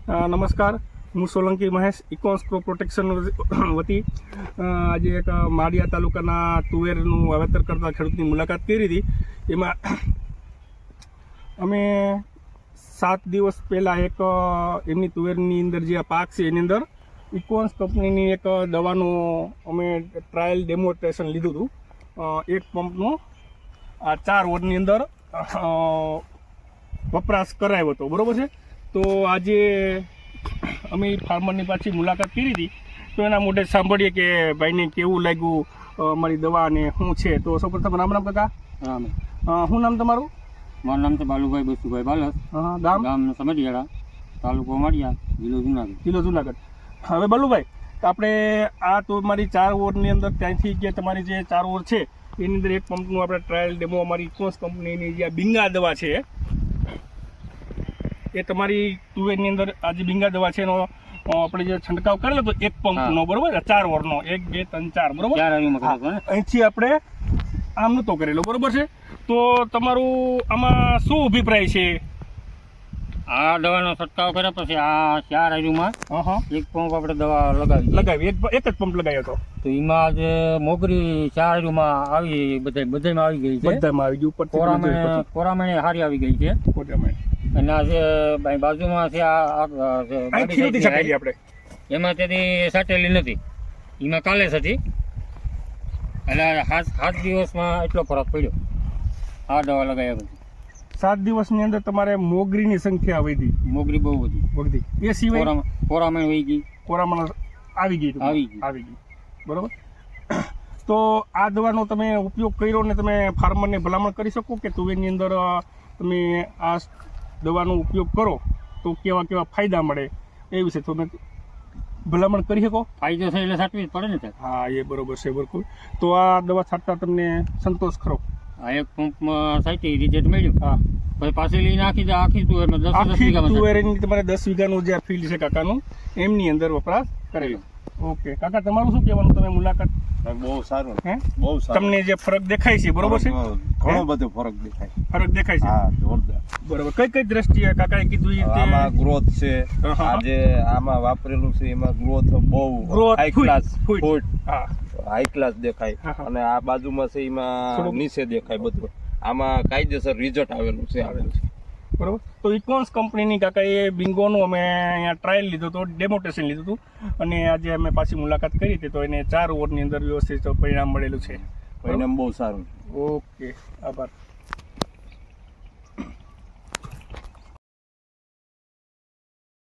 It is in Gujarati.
નમસ્કાર, હું સોલંકી મહેશ, ઇકોન્સ ક્રોપ પ્રોટેક્શન વતી આજે એક માળિયા તાલુકાના તુવેરનું વાવેતર કરતા ખેડૂતની મુલાકાત કરી હતી. એમાં અમે 7 દિવસ પહેલાં એક એમની તુવેરની અંદર જે આ પાક છે એની અંદર ઇકોન્સ કંપનીની એક દવાનું અમે ટ્રાયલ ડેમોન્સ્ટ્રેશન લીધું હતું. એક પંપનો આ 4 વર્ષની અંદર વપરાશ કરાયો હતો, બરાબર છે. તો આજે અમે ફાર્મરની પાછી મુલાકાત કરી હતી, તો એના મોઢે સાંભળીએ કે ભાઈને કેવું લાગ્યું અમારી દવા અને શું છે. તો સૌપ્રથમ રામ રામ કાકા. રામ. શું નામ તમારું? મારું નામ છે બાલુભાઈ બસુભાઈ બાલસ. ગામ સમઢિયાળા, તાલુકો માળિયા, જિલ્લો જુનાગઢ. હવે બાલુભાઈ, આપણે આ તો મારી 4 ઓવરની અંદર ત્યાંથી જે તમારી જે 4 ઓવર છે એની અંદર એક પંપનું આપણે ટ્રાયલ ડેમો અમારી ઇકોન્સ કંપનીની જે બિંગા દવા છે એ તમારી તુવેરની અંદર આ જે બિંગા દવા છે એનો આપણે જે છંટકાવ કરેલો હતો એક પંપનો, બરોબર, 4 ઓવરનો, 1 2 3 4, બરોબર. અહીંથી આપણે આમ નહોતો કરેલો, બરોબર છે. તો તમારું આમાં શું અભિપ્રાય છે? આ દવાનો છંટકાવ કર્યા પછી આ 4 આયુમાં એક પંપ આપણે દવા લગાવી એક જ પંપ લગાવ્યો હતો. તો એમાં જે મોગરી 4 આયુમાં આવી બધામાં આવી ગઈ છે. બધામાં આવી ગઈ. ઉપર કોરામણે સારી આવી ગઈ છે. અને આ જે બાજુમાં છે આપણે એમાં તેથી સાટેલી નથી, એમાં કાલે જ હતી. એટલે 7 દિવસમાં એટલો ફરક પડ્યો આ દવા લગાવ્યા પછી. 7 દિવસની અંદર તમારે મોગરીની સંખ્યા વધી. મોગરી બહુ વધી. એ સિવાય કોરામણ વહી ગઈ. કોરામણ આવી ગઈ, બરોબર. તો આ દવાનો તમે ઉપયોગ કર્યો ને તમે ફાર્મરને ભલામણ કરી શકો કે તુવેરની અંદર તમે આ દવાનો ઉપયોગ કરો તો કેવા કેવા ફાયદા મળે એ વિશે તમે ભલામણ કરી શકો? ફાયદો છે એટલે સાચવી જ પડે ને. હા, એ બરોબર છે, બિલકુલ. તો આ દવા છાંટતા તમને સંતોષ ખરો? આ એક પંપમાં સાચી રિઝલ્ટ મળ્યું. હા, પછી પાછી લઈને આખી તુવેર તમારે 10 વીઘાનું જે ફિલ્ડ છે કાકાનું એમની અંદર વપરાશ કરેલો. ઓકે કાકા, તમારું શું કહેવાનું? તમે મુલાકાત બહુ સારું. બહુ સારું. તમને જે ફરક દેખાય છે, બરોબર છે? ઘણો બધો ફરક દેખાય છે. હા, જોરદાર. બરોબર. કઈ દ્રષ્ટિએ કાકાએ કીધું? આમાં ગ્રોથ છે, આજે આમાં વાપરેલું છે એમાં ગ્રોથ બહુ હાઈ ક્લાસ દેખાય. અને આ બાજુમાં છે એમાં નીચે દેખાય બધું. આમાં કાયદેસર રિઝલ્ટ આવેલું છે. બરોબર. તો ઇકોન્સ કંપનીની કાકાએ બિંગોનું અમે અહીંયા ટ્રાયલ લીધું હતું, ડેમોન્સ્ટ્રેશન લીધું હતું, અને આજે અમે પાછી મુલાકાત કરી હતી. તો એને 4 ઓવરની અંદર વ્યવસ્થિત પરિણામ મળેલું છે. પરિણામ બહુ સારું. ઓકે, આભાર.